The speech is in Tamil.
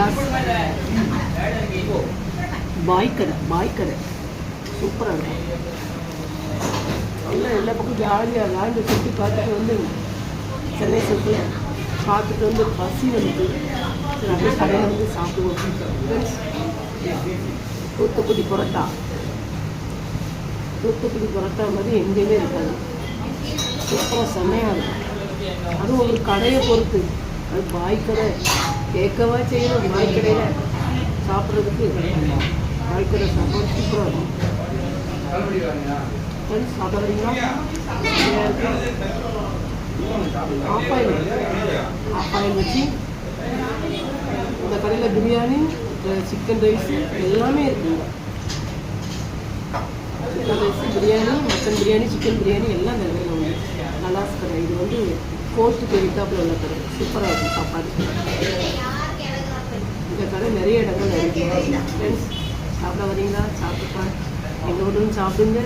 நலாஸ் பாய் கடை சூப்பராக இருக்கும். நல்லா எல்லா பக்கம் ஜாலியாக லாண்டு சுற்றி பார்த்துட்டு வந்து சென்னை சுற்றில் பார்த்துட்டு வந்து பசி வந்து சரி அப்படியே கடையில் வந்து சாப்பிடுவோம். தூத்துக்குடி பரோட்டா மாதிரி எங்கேயுமே இருக்காது. சூப்பராக செம்மையாக இருக்கும். அதுவும் ஒரு கடையை பொறுத்து. அது பாய் கடை கேட்கவா செய்யணும். பாய் கடையில் சாப்பிட்றதுக்கு பாய் கடை சாப்பாடு சூப்பராக இருக்கும். ஃப்ரெண்ட்ஸ் சாப்பிட்றீங்களா? ஆப்பாயில் வச்சு இந்த கடையில் பிரியாணி, சிக்கன் ரைஸு எல்லாமே இருக்குங்க. Chicken rice, biryani, mutton biryani, chicken biryani எல்லாம் இந்த கடையில் உண்டு. நலாஸ் கடை. இது வந்து கோஸ்ட்டுக்கு எதிர்த்தாப்புல உள்ள கடை. சூப்பராக இருக்கும் சாப்பாடு. இந்த கடை நிறைய இடங்கள் இருக்குது. ஃப்ரெண்ட்ஸ் சாப்பிட வரீங்களா? சாப்பிட்டுப்பா. என்னோட சாப்பிடுங்க.